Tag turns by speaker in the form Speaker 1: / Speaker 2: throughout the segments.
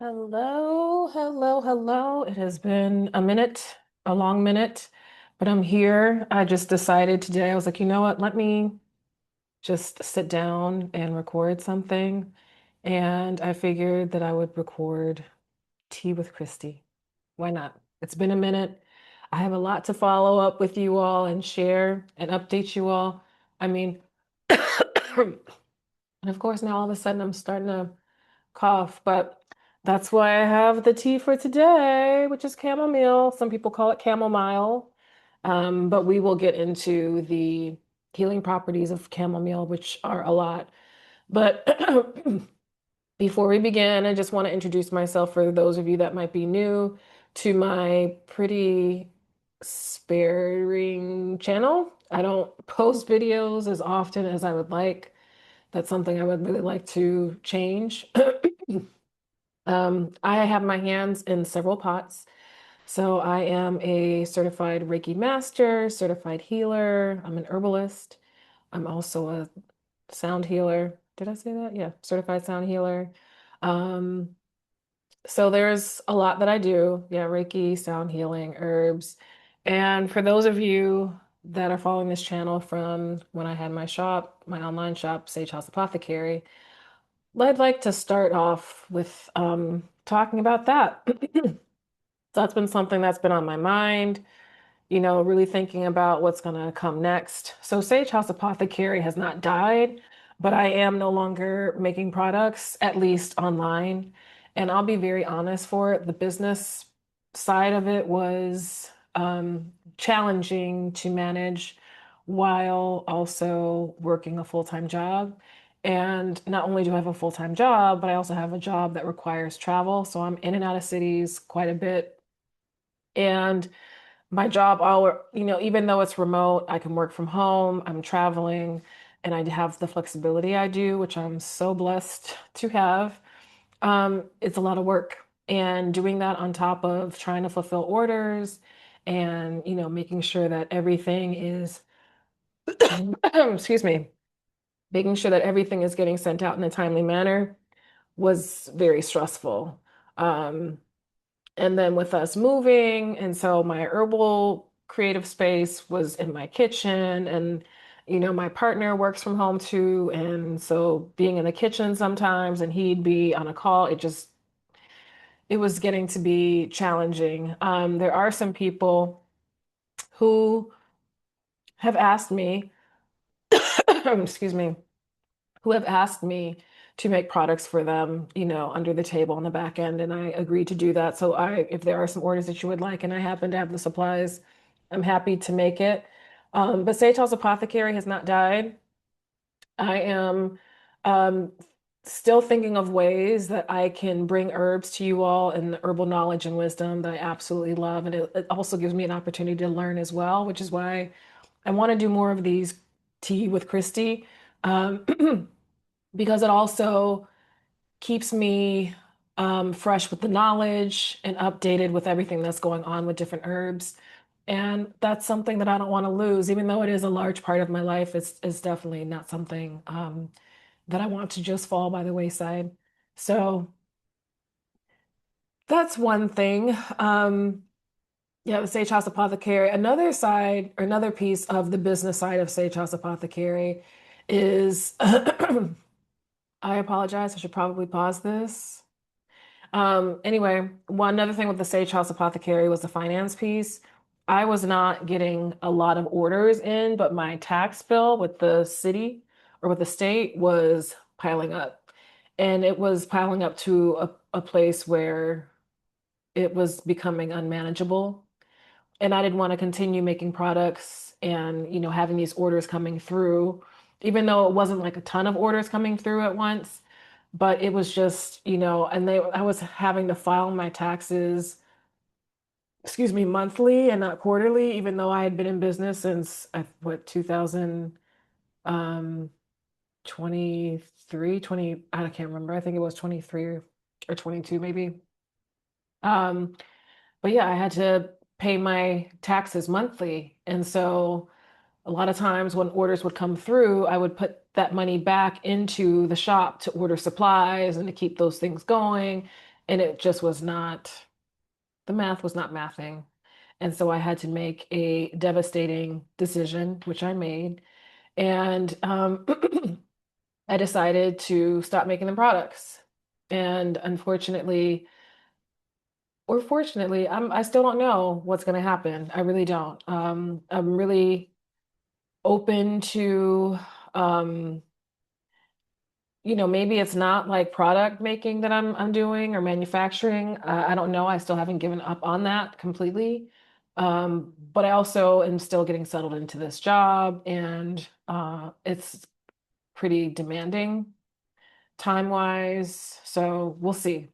Speaker 1: Hello, hello, hello. It has been a minute, a long minute, but I'm here. I just decided today, I was like, you know what? Let me just sit down and record something. And I figured that I would record Tea with Christie. Why not? It's been a minute. I have a lot to follow up with you all and share and update you all. I mean, and of course, now all of a sudden I'm starting to cough, but that's why I have the tea for today, which is chamomile. Some people call it chamomile. But we will get into the healing properties of chamomile, which are a lot. But before we begin, I just want to introduce myself for those of you that might be new to my pretty sparing channel. I don't post videos as often as I would like. That's something I would really like to change. I have my hands in several pots. So I am a certified Reiki master, certified healer. I'm an herbalist. I'm also a sound healer. Did I say that? Yeah, certified sound healer. Um, so there's a lot that I do. Yeah, Reiki, sound healing, herbs. And for those of you that are following this channel from when I had my shop, my online shop, Sage House Apothecary, I'd like to start off with talking about that. So that's been something that's been on my mind, really thinking about what's going to come next. So Sage House Apothecary has not died, but I am no longer making products, at least online. And I'll be very honest for it, the business side of it was challenging to manage while also working a full-time job. And not only do I have a full-time job, but I also have a job that requires travel. So I'm in and out of cities quite a bit. And my job, even though it's remote, I can work from home, I'm traveling, and I have the flexibility I do, which I'm so blessed to have. It's a lot of work. And doing that on top of trying to fulfill orders and, making sure that everything is, excuse me, making sure that everything is getting sent out in a timely manner was very stressful. Um, And then with us moving, and so my herbal creative space was in my kitchen, and my partner works from home too, and so being in the kitchen sometimes, and he'd be on a call, it was getting to be challenging. There are some people who have asked me, excuse me, who have asked me to make products for them, under the table on the back end, and I agreed to do that. So if there are some orders that you would like, and I happen to have the supplies, I'm happy to make it. But Sage House Apothecary has not died. I am um, still thinking of ways that I can bring herbs to you all and the herbal knowledge and wisdom that I absolutely love. And it also gives me an opportunity to learn as well, which is why I want to do more of these tea with Christie. Um, because it also keeps me fresh with the knowledge and updated with everything that's going on with different herbs. And that's something that I don't want to lose, even though it is a large part of my life. It's definitely not something that I want to just fall by the wayside. So that's one thing. Yeah, the Sage House Apothecary. Another side, or another piece of the business side of Sage House Apothecary is, I apologize, I should probably pause this. Anyway, one other thing with the Sage House Apothecary was the finance piece. I was not getting a lot of orders in, but my tax bill with the city or with the state was piling up. And it was piling up to a place where it was becoming unmanageable. And I didn't want to continue making products and, having these orders coming through, even though it wasn't like a ton of orders coming through at once. But it was just, I was having to file my taxes, excuse me, monthly and not quarterly, even though I had been in business since what, 2000, um, 23, 20, I can't remember. I think it was 23 or 22 maybe. Um, but yeah, I had to pay my taxes monthly. And so a lot of times when orders would come through, I would put that money back into the shop to order supplies and to keep those things going. and it just was not, the math was not mathing. And so I had to make a devastating decision, which I made. And I decided to stop making them products. And unfortunately, or fortunately, I still don't know what's going to happen. I really don't. I'm really open to, um, maybe it's not like product making that I'm doing or manufacturing. I don't know. I still haven't given up on that completely. But I also am still getting settled into this job, and it's pretty demanding time-wise. So we'll see.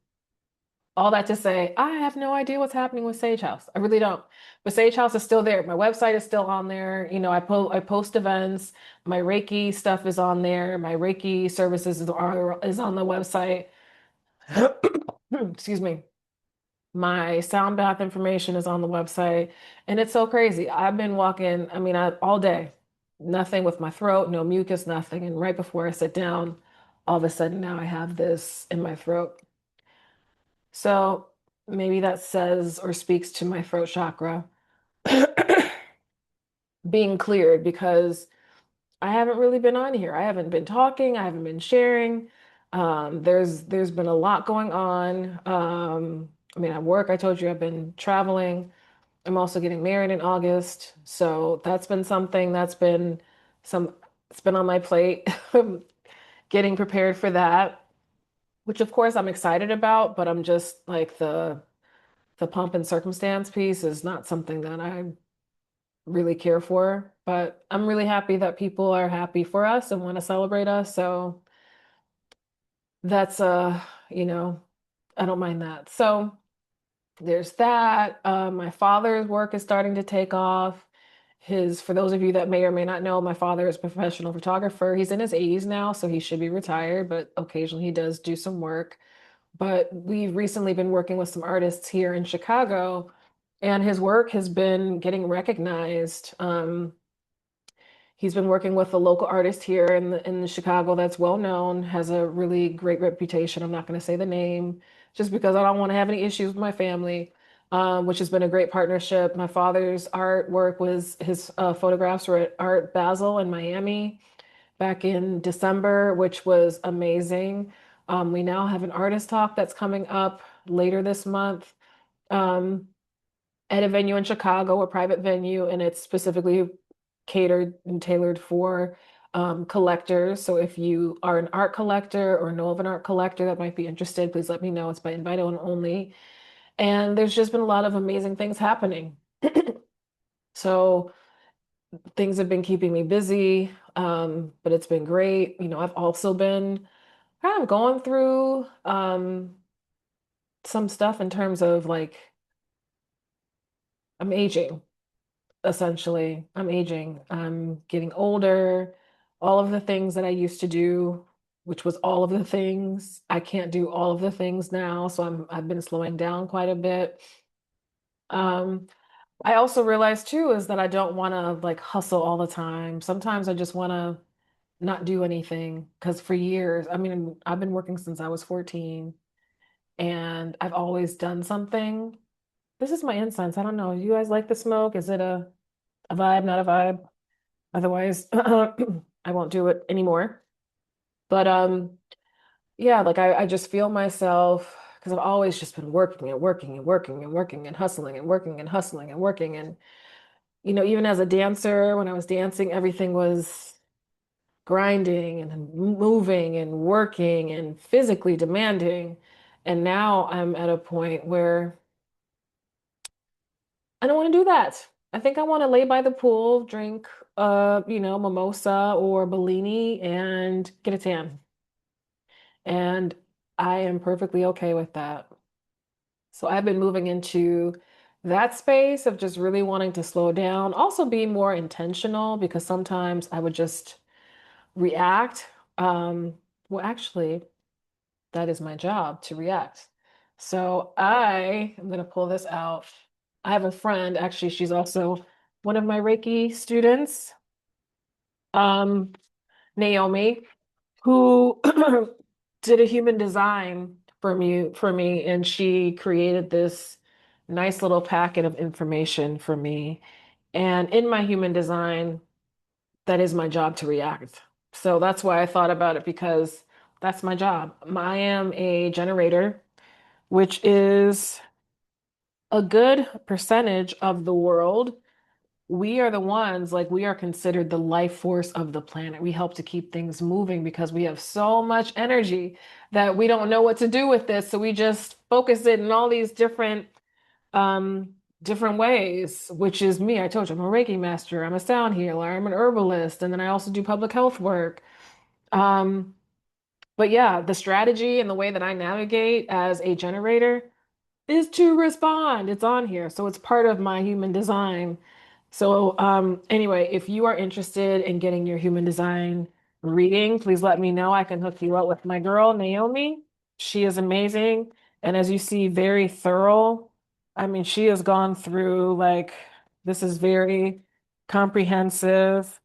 Speaker 1: All that to say, I have no idea what's happening with Sage House. I really don't. But Sage House is still there. My website is still on there. I post events. My Reiki stuff is on there. My Reiki services is on the website. Excuse me. My sound bath information is on the website. And it's so crazy. I've been walking, all day. Nothing with my throat, no mucus, nothing. And right before I sit down, all of a sudden now I have this in my throat. So maybe that says or speaks to my throat chakra being cleared, because I haven't really been on here. I haven't been talking. I haven't been sharing. There's been a lot going on. At work, I told you I've been traveling. I'm also getting married in August. So that's been something that's been some, it's been on my plate, getting prepared for that, which of course I'm excited about, but I'm just like the pomp and circumstance piece is not something that I really care for. But I'm really happy that people are happy for us and want to celebrate us. So that's you know, I don't mind that. So there's that. My father's work is starting to take off. For those of you that may or may not know, my father is a professional photographer. He's in his 80s now, so he should be retired, but occasionally he does do some work. But we've recently been working with some artists here in Chicago, and his work has been getting recognized. He's been working with a local artist here in Chicago that's well known, has a really great reputation. I'm not going to say the name just because I don't want to have any issues with my family, which has been a great partnership. My father's artwork was his photographs were at Art Basel in Miami back in December, which was amazing. We now have an artist talk that's coming up later this month. Um, at a venue in Chicago, a private venue, and it's specifically catered and tailored for collectors. So if you are an art collector or know of an art collector that might be interested, please let me know. It's by invite only. And there's just been a lot of amazing things happening. So things have been keeping me busy, but it's been great. I've also been kind of going through some stuff in terms of like I'm aging. Essentially. I'm aging. I'm getting older. All of the things that I used to do, which was all of the things, I can't do all of the things now. So I've been slowing down quite a bit. Um, I also realized too is that I don't want to like hustle all the time. Sometimes I just want to not do anything because for years, I've been working since I was 14 and I've always done something. This is my incense. I don't know. You guys like the smoke? Is it a vibe, not a vibe? Otherwise, I won't do it anymore. But yeah, like I just feel myself because I've always just been working and working and working and working and hustling and working and hustling and working. And, even as a dancer, when I was dancing, everything was grinding and moving and working and physically demanding. And now I'm at a point where I don't want to do that. I think I want to lay by the pool, drink mimosa or Bellini and get a tan. And I am perfectly okay with that. So I've been moving into that space of just really wanting to slow down, also be more intentional because sometimes I would just react. Well, actually, that is my job to react. So I am going to pull this out. I have a friend, actually, she's also one of my Reiki students, um, Naomi, who did a human design for me, and she created this nice little packet of information for me. And in my human design, that is my job to react. So that's why I thought about it because that's my job. I am a generator, which is a good percentage of the world. We are the ones, like, we are considered the life force of the planet. We help to keep things moving because we have so much energy that we don't know what to do with this. So we just focus it in all these um, different ways, which is me. I told you I'm a Reiki master, I'm a sound healer, I'm an herbalist, and then I also do public health work. Um, but yeah, the strategy and the way that I navigate as a generator is to respond. It's on here. So it's part of my human design. So anyway, if you are interested in getting your human design reading, please let me know. I can hook you up with my girl, Naomi. She is amazing. And as you see, very thorough. I mean, she has gone through, like, this is very comprehensive,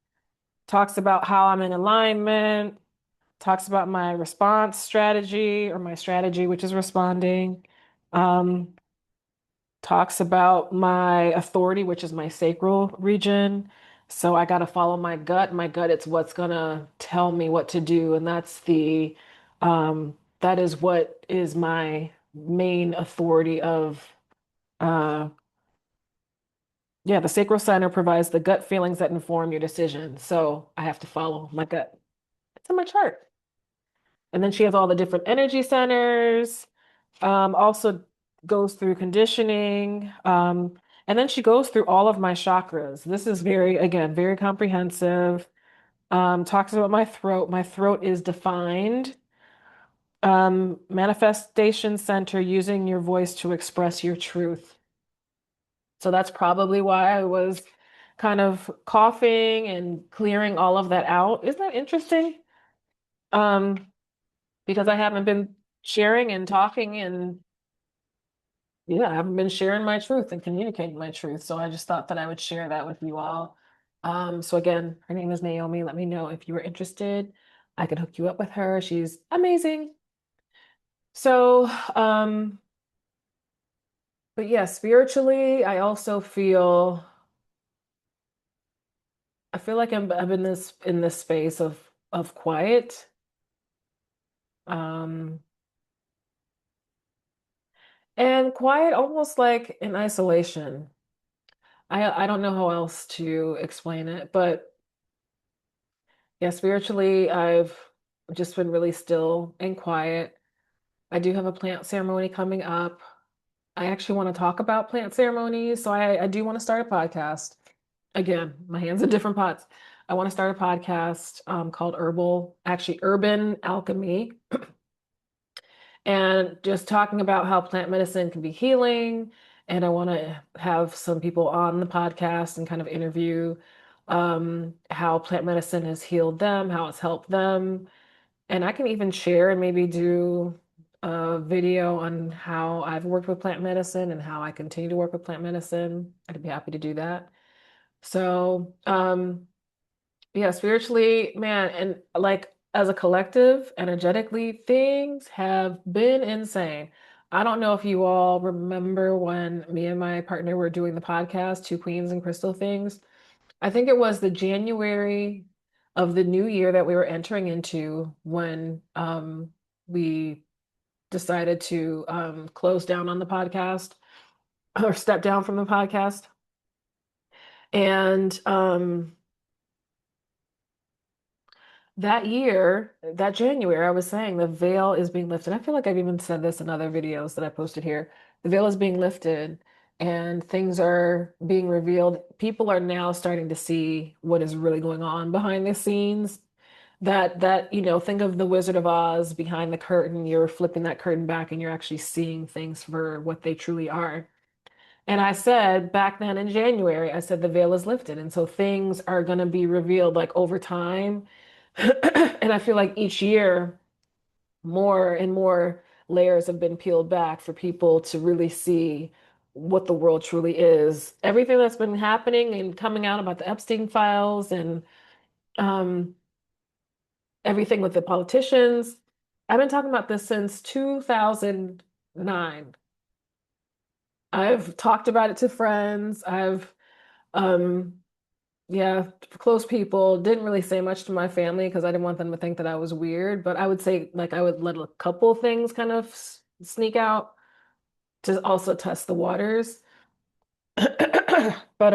Speaker 1: talks about how I'm in alignment, talks about my response strategy or my strategy, which is responding. Um, Talks about my authority, which is my sacral region. So I got to follow my gut. My gut, it's what's gonna tell me what to do, and that is what is my main authority of uh yeah, the sacral center provides the gut feelings that inform your decision. So I have to follow my gut. It's in my chart. And then she has all the different energy centers. Also goes through conditioning. And then she goes through all of my chakras. This is very, again, very comprehensive. Talks about my throat. My throat is defined. Manifestation center, using your voice to express your truth. So that's probably why I was kind of coughing and clearing all of that out. Isn't that interesting? Um, because I haven't been sharing and talking and yeah, I haven't been sharing my truth and communicating my truth. So I just thought that I would share that with you all. So again, her name is Naomi. Let me know if you were interested. I could hook you up with her. She's amazing. So, but yeah, spiritually, I feel like I'm in this space of quiet. Um, and quiet almost like in isolation. I don't know how else to explain it, but yeah, spiritually, I've just been really still and quiet. I do have a plant ceremony coming up. I actually want to talk about plant ceremonies, so I do want to start a podcast. Again, my hands in different pots. I want to start a podcast called Urban Alchemy, and just talking about how plant medicine can be healing. And I want to have some people on the podcast and kind of interview how plant medicine has healed them, how it's helped them. And I can even share and maybe do a video on how I've worked with plant medicine and how I continue to work with plant medicine. I'd be happy to do that. So, yeah, spiritually, man, and like as a collective, energetically, things have been insane. I don't know if you all remember when me and my partner were doing the podcast, Two Queens and Crystal Things. I think it was the January of the new year that we were entering into when we decided to close down on the podcast or step down from the podcast. And that year, that January, I was saying the veil is being lifted. I feel like I've even said this in other videos that I posted here. The veil is being lifted and things are being revealed. People are now starting to see what is really going on behind the scenes. Think of the Wizard of Oz behind the curtain. You're flipping that curtain back and you're actually seeing things for what they truly are. And I said back then in January, I said the veil is lifted. And so things are going to be revealed like over time. And I feel like each year, more and more layers have been peeled back for people to really see what the world truly is. Everything that's been happening and coming out about the Epstein files and um, everything with the politicians. I've been talking about this since 2009. I've talked about it to friends. Um, yeah, close people. Didn't really say much to my family because I didn't want them to think that I was weird. But I would say, like, I would let a couple things kind of sneak out to also test the waters. But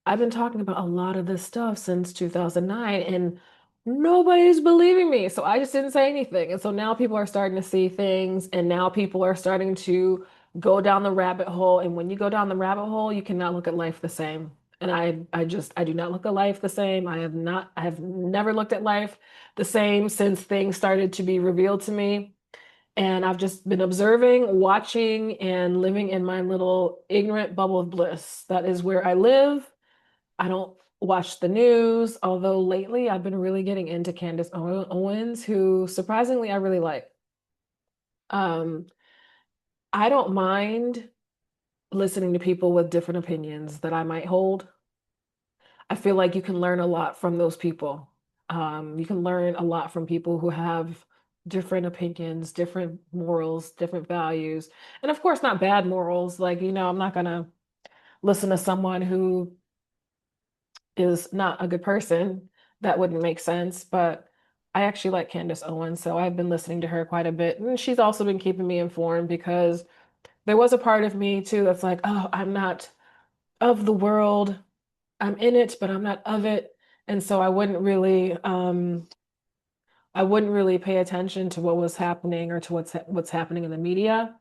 Speaker 1: I've been talking about a lot of this stuff since 2009 and nobody's believing me. So I just didn't say anything. And so now people are starting to see things and now people are starting to go down the rabbit hole. And when you go down the rabbit hole, you cannot look at life the same. And I do not look at life the same. I have never looked at life the same since things started to be revealed to me. And I've just been observing, watching, and living in my little ignorant bubble of bliss. That is where I live. I don't watch the news, although lately I've been really getting into Owens, who surprisingly I really like. Um, I don't mind listening to people with different opinions that I might hold. I feel like you can learn a lot from those people. You can learn a lot from people who have different opinions, different morals, different values, and of course, not bad morals. Like, I'm not gonna listen to someone who is not a good person. That wouldn't make sense. But I actually like Candace Owens, so I've been listening to her quite a bit. And she's also been keeping me informed because there was a part of me too that's like, oh, I'm not of the world. I'm in it, but I'm not of it. And so I wouldn't really pay attention to what was happening or to what's happening in the media.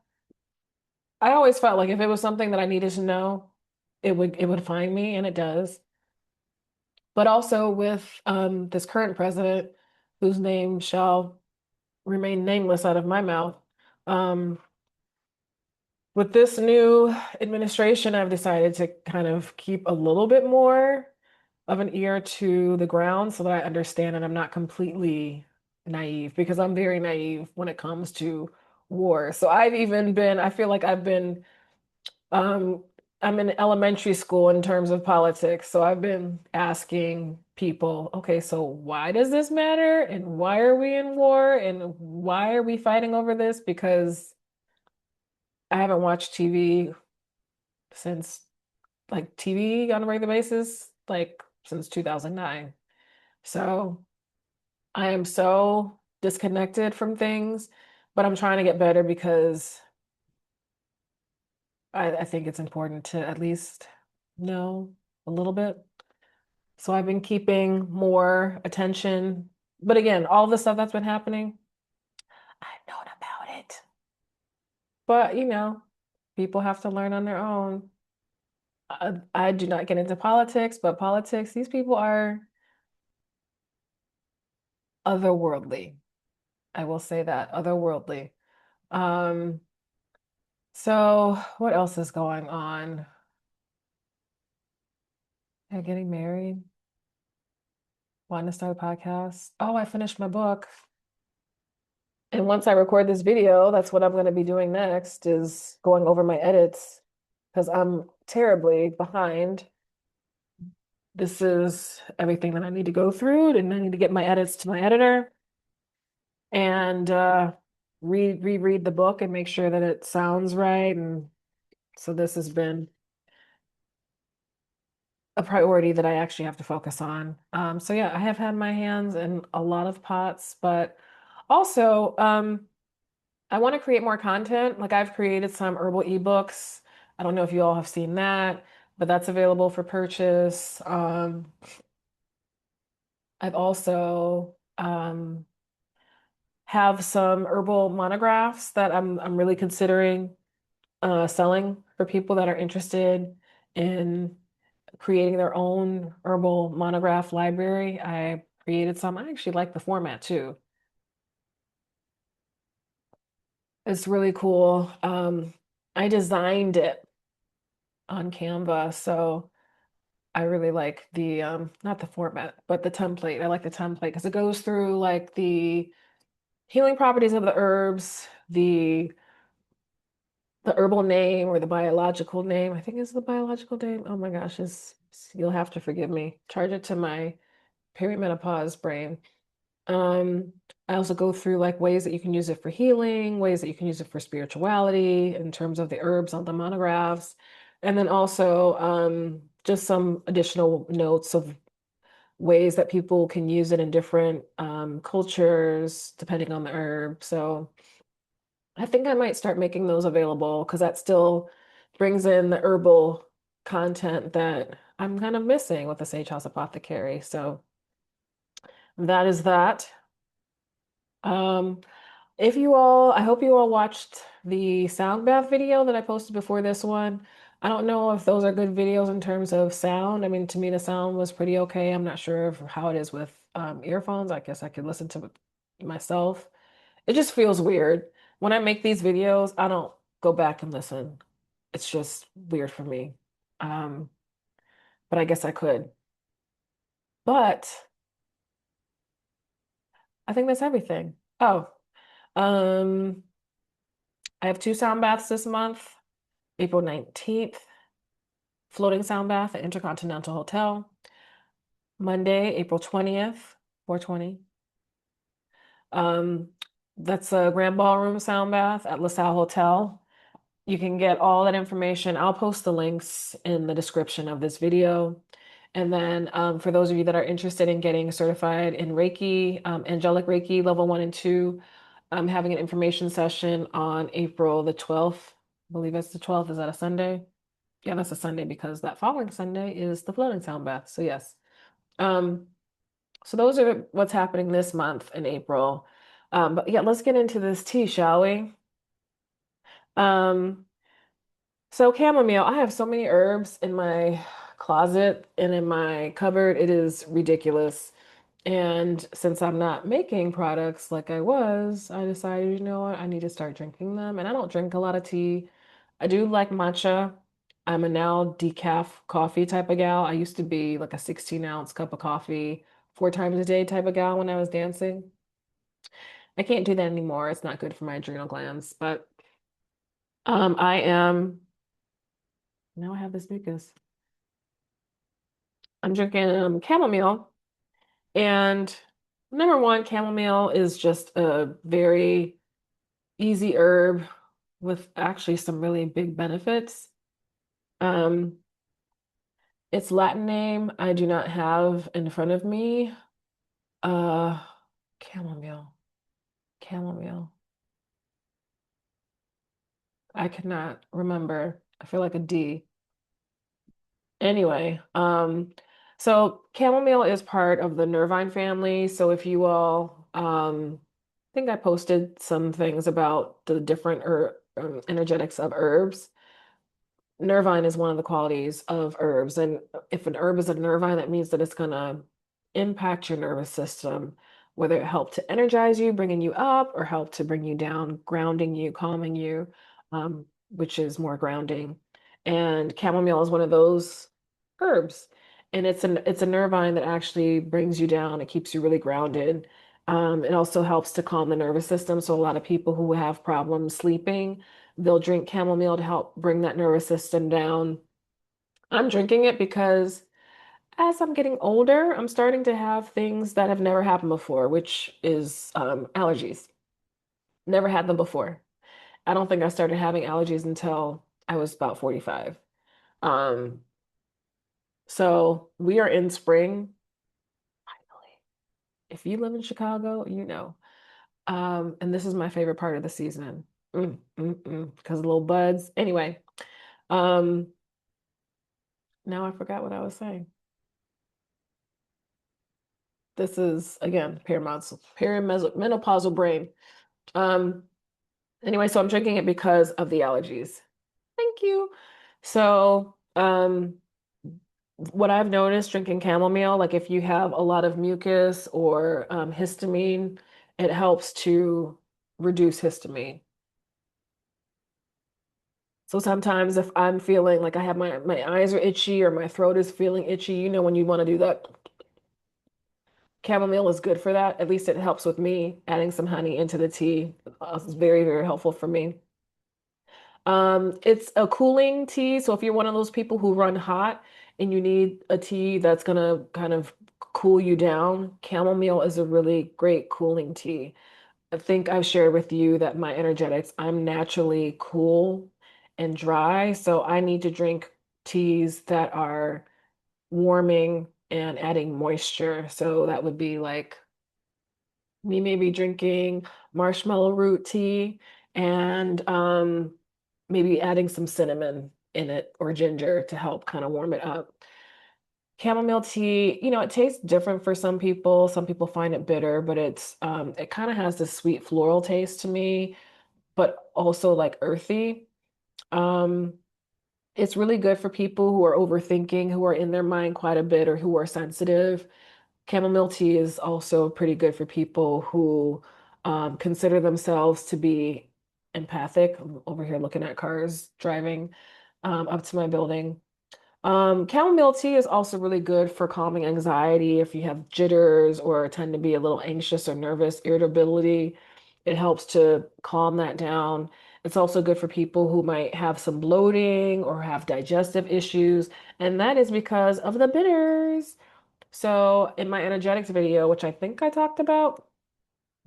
Speaker 1: I always felt like if it was something that I needed to know, it would find me, and it does. But also with this current president, whose name shall remain nameless out of my mouth, um, with this new administration, I've decided to kind of keep a little bit more of an ear to the ground so that I understand and I'm not completely naive because I'm very naive when it comes to war. So I feel like I've been um, I'm in elementary school in terms of politics, so I've been asking people, okay, so why does this matter? And why are we in war? And why are we fighting over this? Because I haven't watched TV since like TV on a regular basis, like since 2009. So I am so disconnected from things, but I'm trying to get better because I think it's important to at least know a little bit. So I've been keeping more attention. But again, all the stuff that's been happening, I've known about it. But, people have to learn on their own. I do not get into politics, but politics, these people are otherworldly. I will say that, otherworldly. Um, so what else is going on? Getting married, wanting to start a podcast. Oh, I finished my book. And once I record this video, that's what I'm going to be doing next is going over my edits because I'm terribly behind. This is everything that I need to go through, and I need to get my edits to my editor and reread the book and make sure that it sounds right. And so this has been a priority that I actually have to focus on. So yeah, I have had my hands in a lot of pots, but also I want to create more content. Like I've created some herbal ebooks. I don't know if you all have seen that, but that's available for purchase. I've also have some herbal monographs that I'm really considering selling for people that are interested in creating their own herbal monograph library. I created some. I actually like the format too. It's really cool. I designed it on Canva, so I really like the not the format, but the template. I like the template because it goes through like the healing properties of the herbs, the herbal name or the biological name. I think it's the biological name. Oh my gosh, you'll have to forgive me. Charge it to my perimenopause brain. Um, I also go through like ways that you can use it for healing, ways that you can use it for spirituality in terms of the herbs on the monographs, and then also just some additional notes of ways that people can use it in different cultures depending on the herb. So I think I might start making those available because that still brings in the herbal content that I'm kind of missing with the Sage House Apothecary. So that is that. Um, if you all, I hope you all watched the sound bath video that I posted before this one. I don't know if those are good videos in terms of sound. I mean, to me, the sound was pretty okay. I'm not sure how it is with earphones. I guess I could listen to it myself. It just feels weird. When I make these videos, I don't go back and listen. It's just weird for me. Um, but I guess I could. But I think that's everything. Oh, um, I have two sound baths this month. April 19th, floating sound bath at Intercontinental Hotel. Monday, April 20th, 420. Um, that's a Grand Ballroom sound bath at LaSalle Hotel. You can get all that information. I'll post the links in the description of this video. And then for those of you that are interested in getting certified in Reiki, angelic Reiki level 1 and 2, I'm having an information session on April the 12th. I believe it's the 12th. Is that a Sunday? Yeah, that's a Sunday because that following Sunday is the floating sound bath. So yes. Um, so those are what's happening this month in April. But yeah, let's get into this tea, shall we? Um, so chamomile, I have so many herbs in my closet and in my cupboard. It is ridiculous. And since I'm not making products like I was, I decided, you know what, I need to start drinking them. And I don't drink a lot of tea. I do like matcha. I'm a now decaf coffee type of gal. I used to be like a 16-ounce cup of coffee 4 times a day type of gal when I was dancing. I can't do that anymore. It's not good for my adrenal glands. But I am now I have this mucus. I'm drinking chamomile. And number one, chamomile is just a very easy herb with actually some really big benefits. Um, its Latin name I do not have in front of me. Uh, chamomile, chamomile. I cannot remember. I feel like a D. Anyway, so chamomile is part of the nervine family. So if you all, I think I posted some things about the different energetics of herbs. Nervine is one of the qualities of herbs. And if an herb is a nervine, that means that it's going to impact your nervous system, whether it helped to energize you, bringing you up, or help to bring you down, grounding you, calming you, which is more grounding. And chamomile is one of those herbs. And it's a nervine that actually brings you down. It keeps you really grounded. It also helps to calm the nervous system. So a lot of people who have problems sleeping, they'll drink chamomile to help bring that nervous system down. I'm drinking it because as I'm getting older, I'm starting to have things that have never happened before, which is allergies. Never had them before. I don't think I started having allergies until I was about 45. Um, so we are in spring. Finally. If you live in Chicago, you know. And this is my favorite part of the season. Because of little buds. Anyway, um, now I forgot what I was saying. This is again perimenopausal brain. Um, anyway, so I'm drinking it because of the allergies. Thank you. So, what I've noticed drinking chamomile, like if you have a lot of mucus or histamine, it helps to reduce histamine. So sometimes if I'm feeling like I have my eyes are itchy or my throat is feeling itchy, you know, when you want to do that, chamomile is good for that. At least it helps with me. Adding some honey into the tea is very, very helpful for me. It's a cooling tea, so if you're one of those people who run hot and you need a tea that's gonna kind of cool you down, chamomile is a really great cooling tea. I think I've shared with you that my energetics, I'm naturally cool and dry, so I need to drink teas that are warming and adding moisture. So that would be like me maybe drinking marshmallow root tea and maybe adding some cinnamon in it or ginger to help kind of warm it up. Chamomile tea, it tastes different for some people. Some people find it bitter, but it kind of has this sweet floral taste to me, but also like earthy. Um, it's really good for people who are overthinking, who are in their mind quite a bit, or who are sensitive. Chamomile tea is also pretty good for people who consider themselves to be empathic. I'm over here looking at cars driving up to my building. Chamomile tea is also really good for calming anxiety if you have jitters or tend to be a little anxious or nervous, irritability. It helps to calm that down. It's also good for people who might have some bloating or have digestive issues, and that is because of the bitters. So, in my energetics video, which I think I talked about,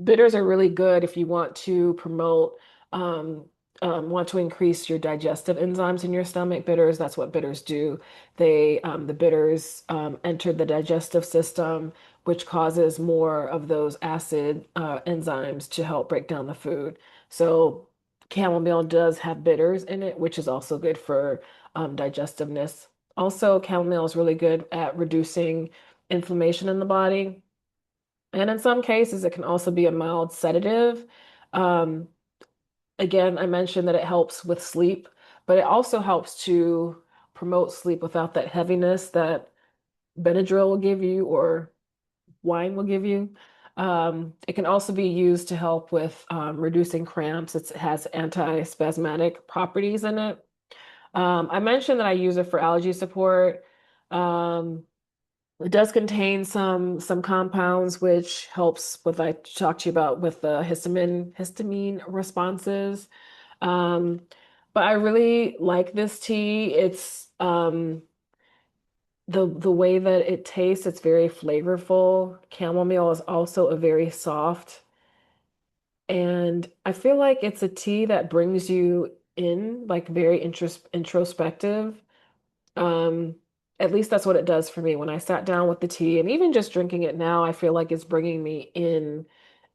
Speaker 1: bitters are really good if you want to promote, want to increase your digestive enzymes in your stomach. Bitters, that's what bitters do. The bitters enter the digestive system, which causes more of those acid enzymes to help break down the food. So, chamomile does have bitters in it, which is also good for digestiveness. Also, chamomile is really good at reducing inflammation in the body. And in some cases, it can also be a mild sedative. Um, Again, I mentioned that it helps with sleep, but it also helps to promote sleep without that heaviness that Benadryl will give you or wine will give you. It can also be used to help with reducing cramps. It has anti-spasmodic properties in it. I mentioned that I use it for allergy support. Um, it does contain some compounds which helps with I talked to you about with the histamine responses. Um, but I really like this tea. It's the way that it tastes, it's very flavorful. Chamomile is also a very soft, and I feel like it's a tea that brings you in, like very introspective. Um, at least that's what it does for me when I sat down with the tea, and even just drinking it now, I feel like it's bringing me in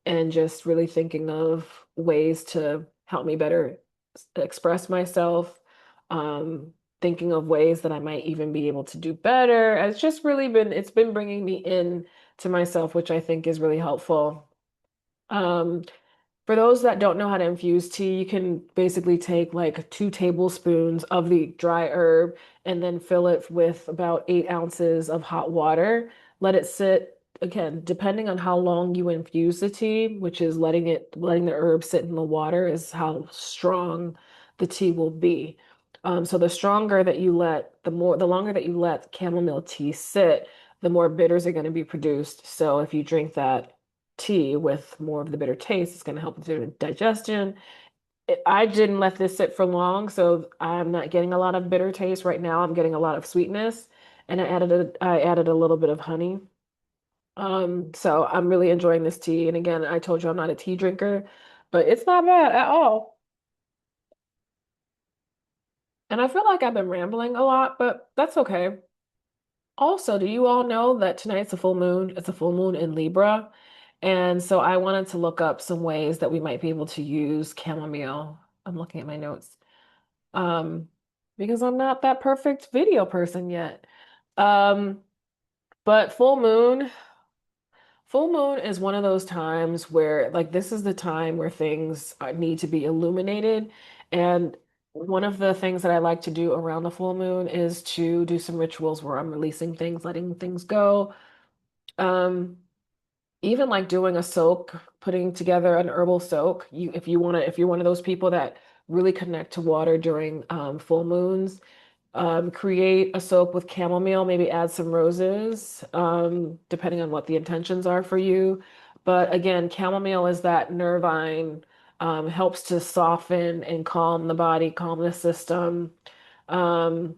Speaker 1: and just really thinking of ways to help me better express myself, um, thinking of ways that I might even be able to do better. It's been bringing me in to myself, which I think is really helpful. Um, for those that don't know how to infuse tea, you can basically take like 2 tablespoons of the dry herb and then fill it with about 8 ounces of hot water. Let it sit again, depending on how long you infuse the tea, which is letting the herb sit in the water is how strong the tea will be. So the longer that you let chamomile tea sit, the more bitters are going to be produced. So if you drink that tea with more of the bitter taste. It's going to help with your digestion. I didn't let this sit for long, so I'm not getting a lot of bitter taste right now. I'm getting a lot of sweetness, and I added a little bit of honey. So I'm really enjoying this tea. And again, I told you I'm not a tea drinker, but it's not bad at all. And I feel like I've been rambling a lot, but that's okay. Also, do you all know that tonight's a full moon? It's a full moon in Libra. And so I wanted to look up some ways that we might be able to use chamomile. I'm looking at my notes. Um, because I'm not that perfect video person yet. Um, but full moon is one of those times where like this is the time where things need to be illuminated. And one of the things that I like to do around the full moon is to do some rituals where I'm releasing things, letting things go. Um, Even like doing a soak, putting together an herbal soak. If you're one of those people that really connect to water during full moons, create a soak with chamomile, maybe add some roses, depending on what the intentions are for you. But again, chamomile is that nervine, helps to soften and calm the body, calm the system. Um,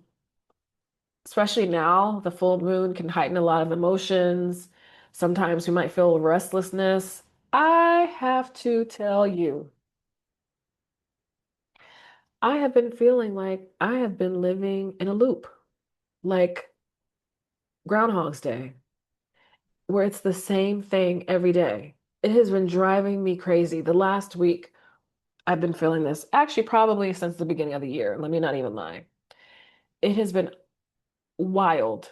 Speaker 1: especially now, the full moon can heighten a lot of emotions. Sometimes we might feel restlessness. I have to tell you, I have been feeling like I have been living in a loop, like Groundhog's Day, where it's the same thing every day. It has been driving me crazy. The last week, I've been feeling this, actually, probably since the beginning of the year. Let me not even lie. It has been wild.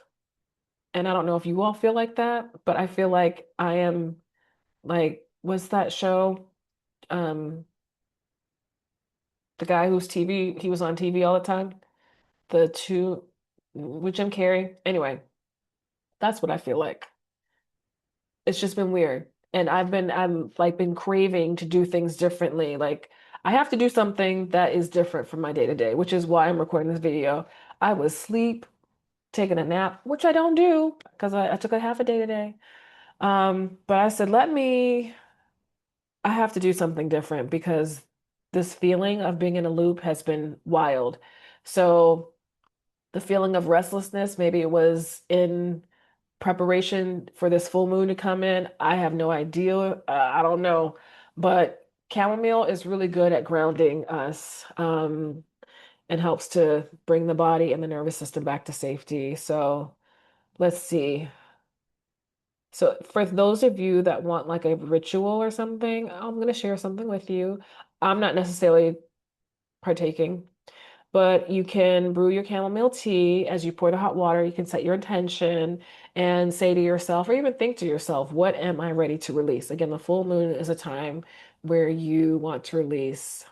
Speaker 1: And I don't know if you all feel like that, but I feel like I am like, what's that show? Um, the guy whose TV, he was on TV all the time. The two with Jim Carrey. Anyway, that's what I feel like. It's just been weird. And I'm like been craving to do things differently. Like I have to do something that is different from my day to day, which is why I'm recording this video. I was asleep, taking a nap, which I don't do because I took a half a day today. But I said, I have to do something different because this feeling of being in a loop has been wild. So the feeling of restlessness, maybe it was in preparation for this full moon to come in. I have no idea. I don't know. But chamomile is really good at grounding us, and helps to bring the body and the nervous system back to safety. So let's see. So for those of you that want like a ritual or something, I'm going to share something with you. I'm not necessarily partaking, but you can brew your chamomile tea as you pour the hot water. You can set your intention and say to yourself, or even think to yourself, what am I ready to release? Again, the full moon is a time where you want to release.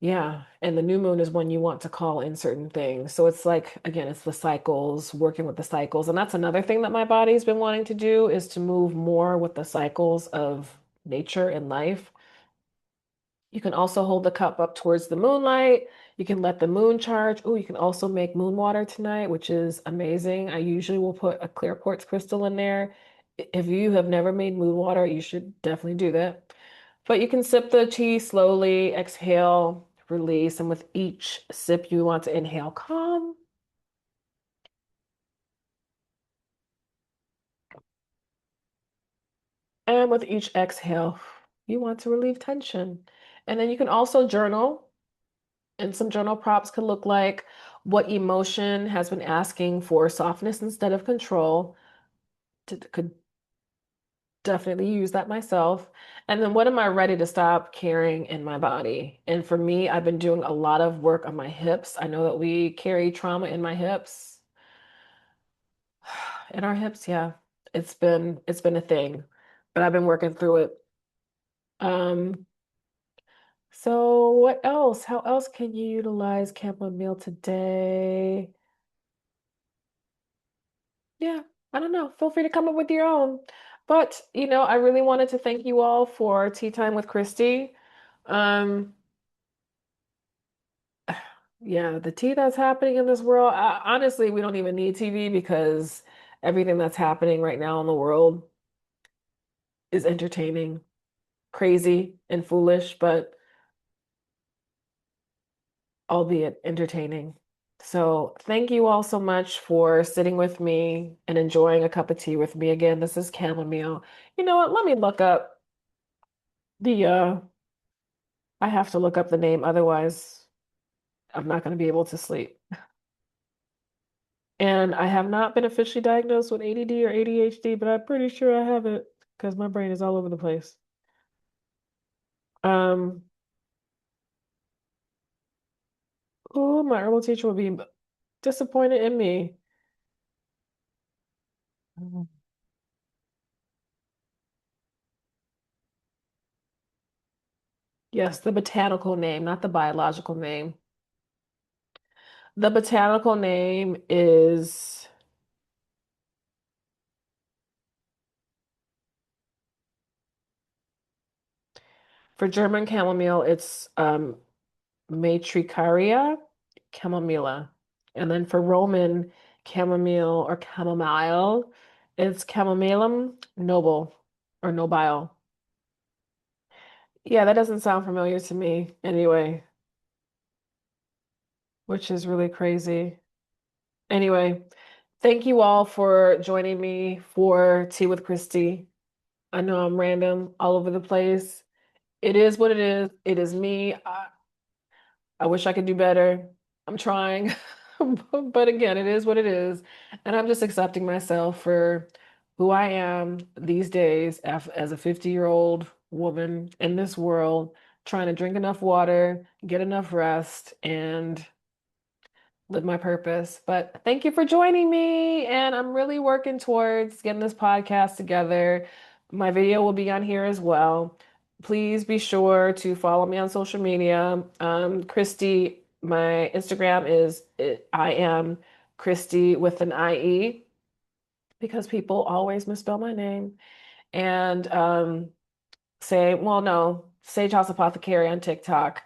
Speaker 1: Yeah, and the new moon is when you want to call in certain things. So it's like, again, it's the cycles, working with the cycles. And that's another thing that my body's been wanting to do is to move more with the cycles of nature and life. You can also hold the cup up towards the moonlight. You can let the moon charge. Oh, you can also make moon water tonight, which is amazing. I usually will put a clear quartz crystal in there. If you have never made moon water, you should definitely do that. But you can sip the tea slowly, exhale, release, and with each sip, you want to inhale calm. And with each exhale, you want to relieve tension. And then you can also journal. And some journal prompts could look like what emotion has been asking for softness instead of control. Could definitely use that myself. And then what am I ready to stop carrying in my body? And for me, I've been doing a lot of work on my hips. I know that we carry trauma in my hips. In our hips, yeah. It's been a thing, but I've been working through it. Um, so what else? How else can you utilize chamomile today? Yeah, I don't know. Feel free to come up with your own. But, I really wanted to thank you all for Tea Time with Christie. Um, yeah, the tea that's happening in this world, honestly, we don't even need TV because everything that's happening right now in the world is entertaining, crazy, and foolish, but albeit entertaining. So, thank you all so much for sitting with me and enjoying a cup of tea with me again. This is chamomile. You know what? Let me look up the I have to look up the name, otherwise, I'm not going to be able to sleep. And I have not been officially diagnosed with ADD or ADHD, but I'm pretty sure I have it because my brain is all over the place. Um, oh, my herbal teacher will be disappointed in me. Mhm. Yes, the botanical name, not the biological name. The botanical name is for German chamomile, it's Matricaria chamomilla. And then for Roman chamomile or chamomile, it's chamomillum noble or nobile. Yeah, that doesn't sound familiar to me anyway, which is really crazy. Anyway, thank you all for joining me for Tea with Christie. I know I'm random all over the place. It is what it is. It is me. I wish I could do better. I'm trying. But again, it is what it is. And I'm just accepting myself for who I am these days as a 50-year-old woman in this world, trying to drink enough water, get enough rest, and live my purpose. But thank you for joining me. And I'm really working towards getting this podcast together. My video will be on here as well. Please be sure to follow me on social media. Christy, my Instagram is I am Christy with an IE because people always misspell my name. And well, no, Sage House Apothecary on TikTok.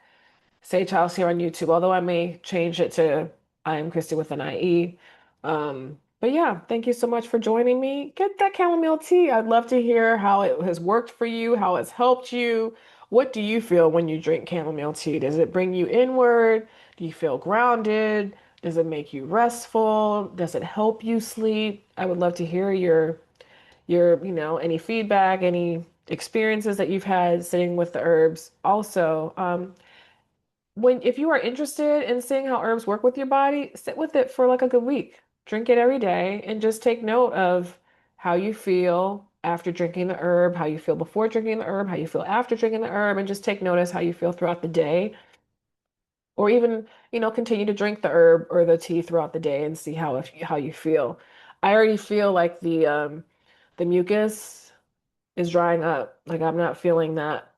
Speaker 1: Sage House here on YouTube, although I may change it to I am Christy with an IE. But yeah, thank you so much for joining me. Get that chamomile tea. I'd love to hear how it has worked for you, how it's helped you. What do you feel when you drink chamomile tea? Does it bring you inward? Do you feel grounded? Does it make you restful? Does it help you sleep? I would love to hear your any feedback, any experiences that you've had sitting with the herbs. Also, when if you are interested in seeing how herbs work with your body, sit with it for like a good week. Drink it every day and just take note of how you feel after drinking the herb, how you feel before drinking the herb, how you feel after drinking the herb, and just take notice how you feel throughout the day. Or even, continue to drink the herb or the tea throughout the day and see how you feel. I already feel like the mucus is drying up. Like I'm not feeling that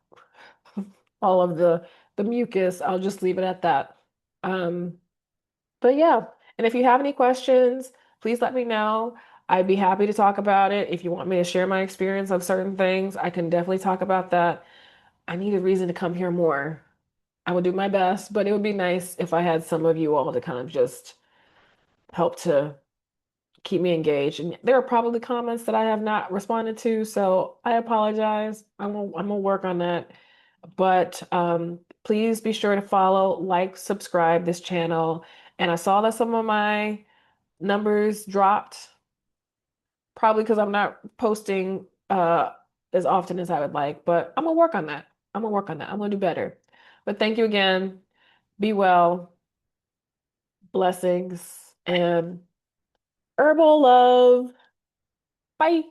Speaker 1: all of the mucus. I'll just leave it at that. Um, But yeah, and if you have any questions, please let me know. I'd be happy to talk about it. If you want me to share my experience of certain things, I can definitely talk about that. I need a reason to come here more. I will do my best, but it would be nice if I had some of you all to kind of just help to keep me engaged. And there are probably comments that I have not responded to, so I apologize. I'm gonna work on that. But please be sure to follow, like, subscribe this channel. And I saw that some of my numbers dropped, probably because I'm not posting as often as I would like, but I'm gonna work on that. I'm gonna work on that. I'm gonna do better. But thank you again. Be well, blessings, and herbal love. Bye.